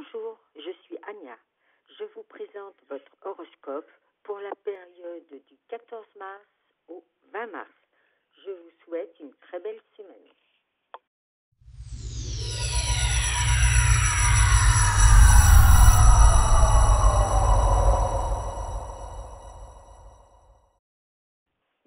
Bonjour, je suis Anya. Je vous présente votre horoscope pour la période du 14 mars au 20 mars. Je vous souhaite une très belle semaine.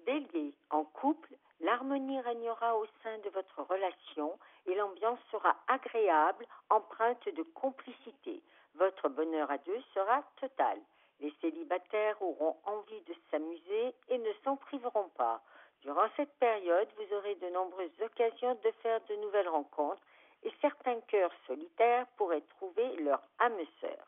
Bélier, en couple, l'harmonie régnera au sein de votre relation et l'ambiance sera agréable, empreinte de complicité. Votre bonheur à deux sera total. Les célibataires auront envie de s'amuser et ne s'en priveront pas. Durant cette période, vous aurez de nombreuses occasions de faire de nouvelles rencontres et certains cœurs solitaires pourraient trouver leur âme sœur.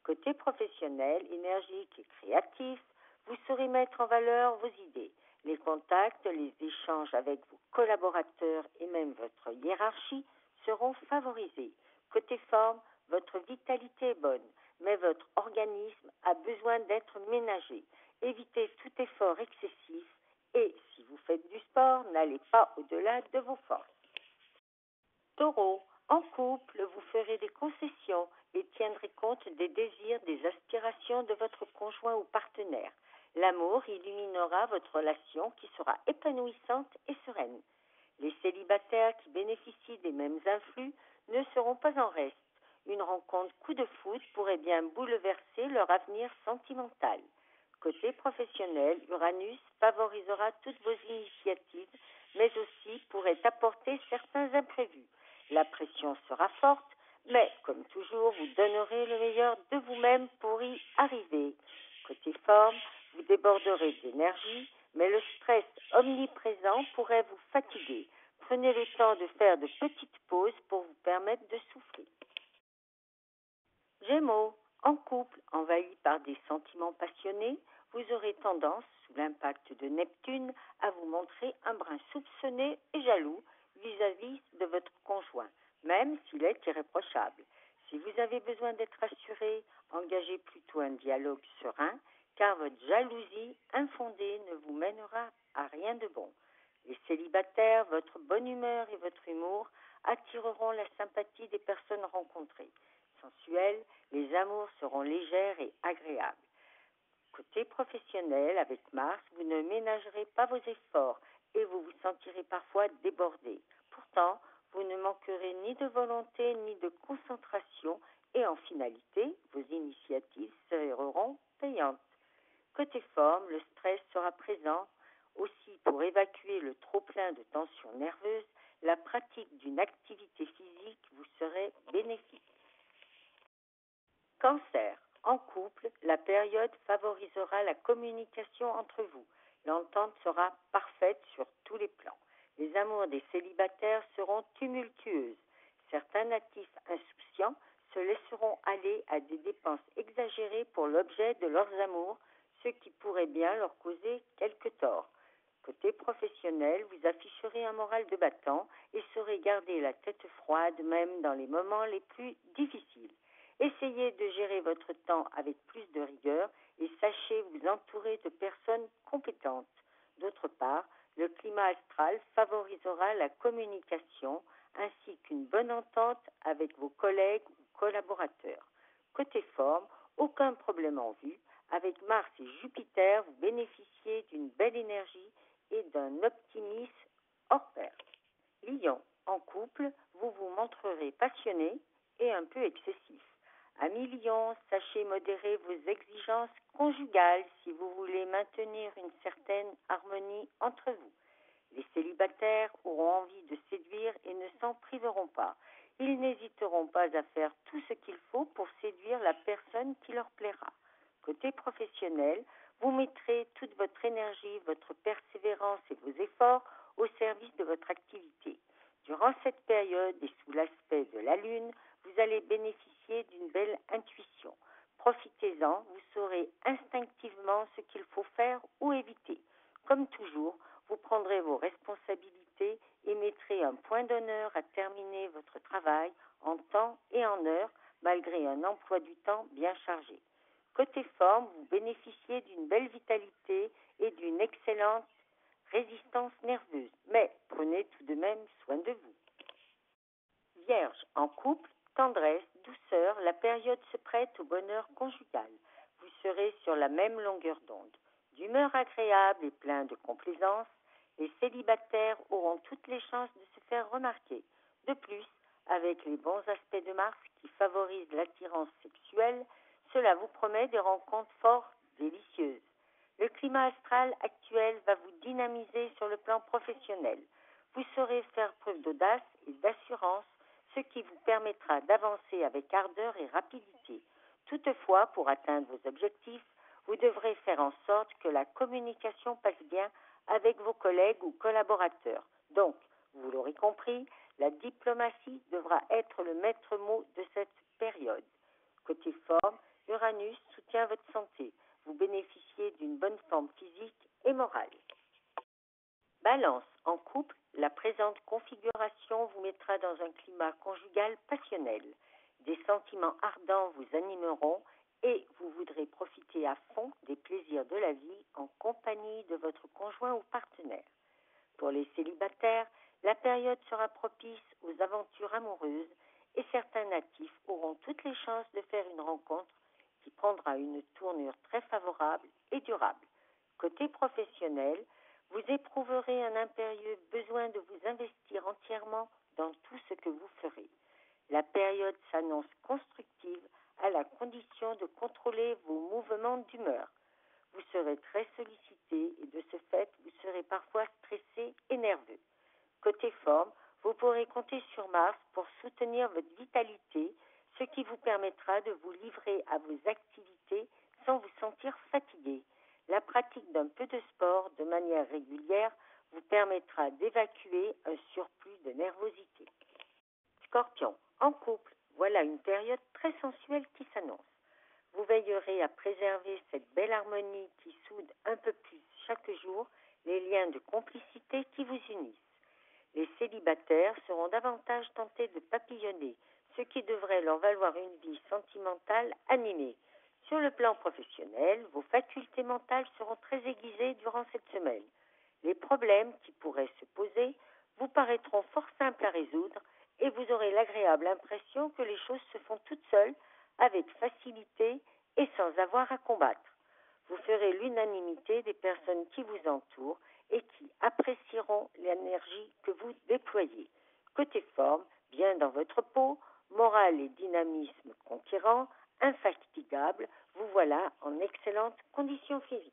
Côté professionnel, énergique et créatif, vous saurez mettre en valeur vos idées. Les contacts, les échanges avec vos collaborateurs et même votre hiérarchie seront favorisés. Côté forme, votre vitalité est bonne, mais votre organisme a besoin d'être ménagé. Évitez tout effort excessif et, si vous faites du sport, n'allez pas au-delà de vos forces. Taureau, en couple, vous ferez des concessions et tiendrez compte des désirs, des aspirations de votre conjoint ou partenaire. L'amour illuminera votre relation qui sera épanouissante et sereine. Les célibataires qui bénéficient des mêmes influx ne seront pas en reste. Une rencontre coup de foudre pourrait bien bouleverser leur avenir sentimental. Côté professionnel, Uranus favorisera toutes vos initiatives, mais aussi pourrait apporter certains imprévus. La pression sera forte, mais comme toujours, vous donnerez le meilleur de vous-même pour y arriver. Côté forme, vous déborderez d'énergie, mais le stress omniprésent pourrait vous fatiguer. Prenez le temps de faire de petites pauses pour vous permettre de souffler. Gémeaux, en couple, envahi par des sentiments passionnés, vous aurez tendance, sous l'impact de Neptune, à vous montrer un brin soupçonné et jaloux vis-à-vis de votre conjoint, même s'il est irréprochable. Si vous avez besoin d'être rassuré, engagez plutôt un dialogue serein, car votre jalousie infondée ne vous mènera à rien de bon. Les célibataires, votre bonne humeur et votre humour attireront la sympathie des personnes rencontrées. Sensuelles, les amours seront légères et agréables. Côté professionnel, avec Mars, vous ne ménagerez pas vos efforts et vous vous sentirez parfois débordé. Pourtant, vous ne manquerez ni de volonté ni de concentration et en finalité, vos initiatives seront payantes. Côté forme, le stress sera présent. Aussi, pour évacuer le trop-plein de tensions nerveuses, la pratique d'une activité physique vous serait bénéfique. Cancer, en couple, la période favorisera la communication entre vous. L'entente sera parfaite sur tous les plans. Les amours des célibataires seront tumultueuses. Certains natifs insouciants se laisseront aller à des dépenses exagérées pour l'objet de leurs amours, ce qui pourrait bien leur causer quelques torts. Côté professionnel, vous afficherez un moral de battant et saurez garder la tête froide même dans les moments les plus difficiles. Essayez de gérer votre temps avec plus de rigueur et sachez vous entourer de personnes compétentes. D'autre part, le climat astral favorisera la communication ainsi qu'une bonne entente avec vos collègues ou collaborateurs. Côté forme, aucun problème en vue. Avec Mars et Jupiter, vous bénéficiez d'une belle énergie et d'un optimisme hors pair. Lion, en couple, vous vous montrerez passionné et un peu excessif. Amis Lion, sachez modérer vos exigences conjugales si vous voulez maintenir une certaine harmonie entre vous. Les célibataires auront envie de séduire et ne s'en priveront pas. Ils n'hésiteront pas à faire tout ce qu'il faut pour séduire la personne qui leur plaira. Côté professionnel, vous mettrez toute votre énergie, votre persévérance et vos efforts au service de votre activité. Durant cette période et sous l'aspect de la Lune, vous allez bénéficier d'une belle intuition. Profitez-en, vous saurez instinctivement ce qu'il faut faire ou éviter. Comme toujours, vous prendrez vos responsabilités et mettrez un point d'honneur à terminer votre travail en temps et en heure, malgré un emploi du temps bien chargé. Côté forme, vous bénéficiez d'une belle vitalité et d'une excellente résistance nerveuse, mais prenez tout de même soin de vous. Vierge, en couple, tendresse, douceur, la période se prête au bonheur conjugal. Vous serez sur la même longueur d'onde. D'humeur agréable et plein de complaisance, les célibataires auront toutes les chances de se faire remarquer. De plus, avec les bons aspects de Mars qui favorisent l'attirance sexuelle, cela vous promet des rencontres fort délicieuses. Le climat astral actuel va vous dynamiser sur le plan professionnel. Vous saurez faire preuve d'audace et d'assurance, ce qui vous permettra d'avancer avec ardeur et rapidité. Toutefois, pour atteindre vos objectifs, vous devrez faire en sorte que la communication passe bien avec vos collègues ou collaborateurs. Donc, vous l'aurez compris, la diplomatie devra être le maître mot de cette période. Côté forme, Uranus soutient votre santé. Vous bénéficiez d'une bonne forme physique et morale. Balance, en couple, la présente configuration vous mettra dans un climat conjugal passionnel. Des sentiments ardents vous animeront et vous voudrez profiter à fond des plaisirs de la vie en compagnie de votre conjoint ou partenaire. Pour les célibataires, la période sera propice aux aventures amoureuses et certains natifs auront toutes les chances de faire une rencontre qui prendra une tournure très favorable et durable. Côté professionnel, vous éprouverez un impérieux besoin de vous investir entièrement dans tout ce que vous ferez. La période s'annonce constructive à la condition de contrôler vos mouvements d'humeur. Vous serez très sollicité et de ce fait, vous serez parfois stressé et nerveux. Côté forme, vous pourrez compter sur Mars pour soutenir votre vitalité, ce qui vous permettra de vous livrer à vos activités sans vous sentir fatigué. La pratique d'un peu de sport de manière régulière vous permettra d'évacuer un surplus de nervosité. Scorpion, en couple, voilà une période très sensuelle qui s'annonce. Vous veillerez à préserver cette belle harmonie qui soude un peu plus chaque jour les liens de complicité qui vous unissent. Les célibataires seront davantage tentés de papillonner, ce qui devrait leur valoir une vie sentimentale animée. Sur le plan professionnel, vos facultés mentales seront très aiguisées durant cette semaine. Les problèmes qui pourraient se poser vous paraîtront fort simples à résoudre et vous aurez l'agréable impression que les choses se font toutes seules, avec facilité et sans avoir à combattre. Vous ferez l'unanimité des personnes qui vous entourent et qui apprécieront l'énergie que vous déployez. Côté forme, bien dans votre peau, morale et dynamisme conquérant, infatigable, vous voilà en excellente condition physique.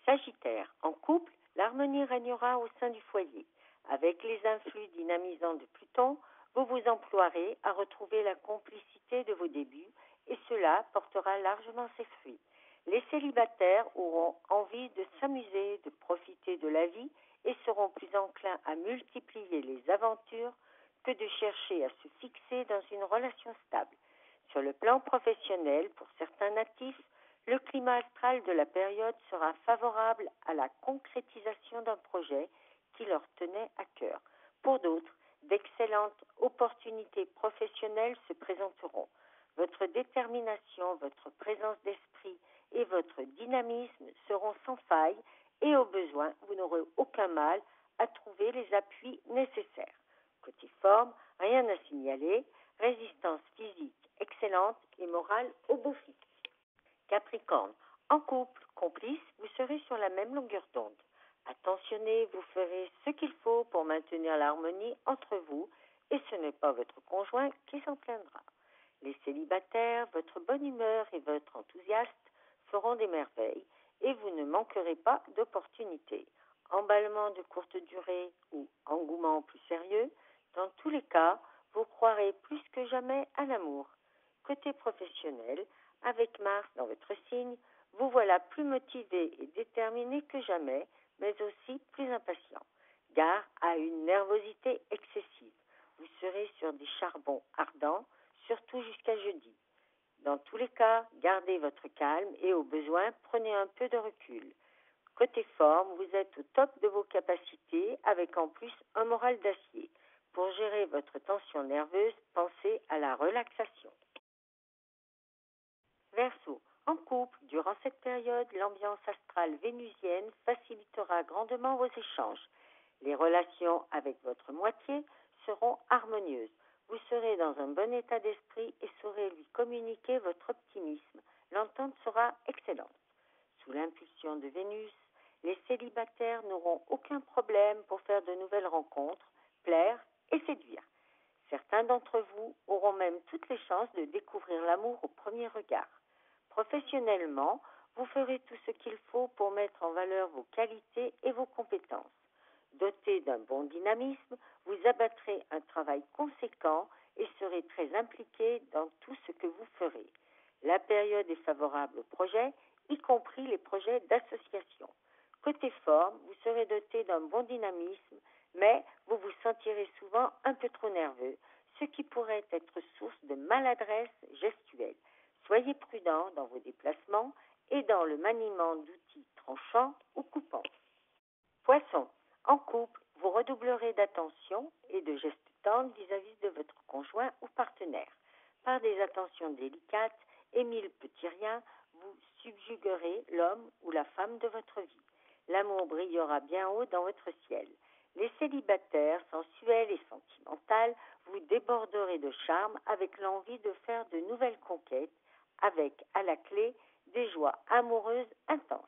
Sagittaire, en couple, l'harmonie régnera au sein du foyer. Avec les influx dynamisants de Pluton, vous vous emploierez à retrouver la complicité de vos débuts et cela portera largement ses fruits. Les célibataires auront envie de s'amuser, de profiter de la vie et seront plus enclins à multiplier les aventures que de chercher à se fixer dans une relation stable. Sur le plan professionnel, pour certains natifs, le climat astral de la période sera favorable à la concrétisation d'un projet qui leur tenait à cœur. Pour d'autres, d'excellentes opportunités professionnelles se présenteront. Votre détermination, votre présence d'esprit et votre dynamisme seront sans faille et au besoin, vous n'aurez aucun mal à trouver les appuis nécessaires. Côté forme, rien à signaler, résistance physique excellente et morale au beau fixe. Capricorne, en couple, complice, vous serez sur la même longueur d'onde. Attentionné, vous ferez ce qu'il faut pour maintenir l'harmonie entre vous et ce n'est pas votre conjoint qui s'en plaindra. Les célibataires, votre bonne humeur et votre enthousiasme feront des merveilles et vous ne manquerez pas d'opportunités. Emballement de courte durée ou engouement plus sérieux, dans tous les cas, vous croirez plus que jamais à l'amour. Côté professionnel, avec Mars dans votre signe, vous voilà plus motivé et déterminé que jamais, mais aussi plus impatient. Gare à une nervosité excessive. Vous serez sur des charbons ardents, surtout jusqu'à jeudi. Dans tous les cas, gardez votre calme et au besoin, prenez un peu de recul. Côté forme, vous êtes au top de vos capacités avec en plus un moral d'acier. Pour gérer votre tension nerveuse, pensez à la relaxation. Verseau, en couple, durant cette période, l'ambiance astrale vénusienne facilitera grandement vos échanges. Les relations avec votre moitié seront harmonieuses. Vous serez dans un bon état d'esprit et saurez lui communiquer votre optimisme. L'entente sera excellente. Sous l'impulsion de Vénus, les célibataires n'auront aucun problème pour faire de nouvelles rencontres, plaire et séduire. Certains d'entre vous auront même toutes les chances de découvrir l'amour au premier regard. Professionnellement, vous ferez tout ce qu'il faut pour mettre en valeur vos qualités et vos compétences. Doté d'un bon dynamisme, vous abattrez un travail conséquent et serez très impliqué dans tout ce que vous ferez. La période est favorable aux projets, y compris les projets d'association. Côté forme, vous serez doté d'un bon dynamisme, mais vous vous sentirez souvent un peu trop nerveux, ce qui pourrait être source de maladresse gestuelle. Soyez prudent dans vos déplacements et dans le maniement d'outils tranchants ou coupants. Poisson, en couple, vous redoublerez d'attention et de gestes tendres vis-à-vis de votre conjoint ou partenaire. Par des attentions délicates et mille petits riens, vous subjuguerez l'homme ou la femme de votre vie. L'amour brillera bien haut dans votre ciel. Les célibataires, sensuels et sentimentales, vous déborderez de charme avec l'envie de faire de nouvelles conquêtes, avec, à la clé, des joies amoureuses intenses.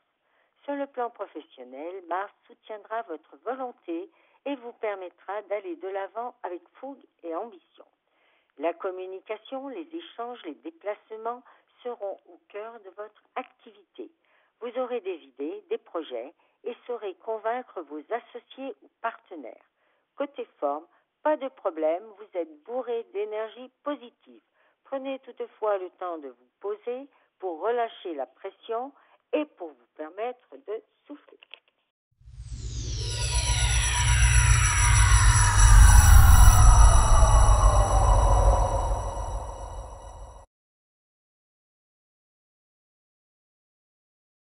Sur le plan professionnel, Mars soutiendra votre volonté et vous permettra d'aller de l'avant avec fougue et ambition. La communication, les échanges, les déplacements seront au cœur de votre activité. Vous aurez des idées, des projets et saurez convaincre vos associés ou partenaires. Côté forme, pas de problème, vous êtes bourré d'énergie positive. Prenez toutefois le temps de vous poser pour relâcher la pression et pour vous permettre de souffler.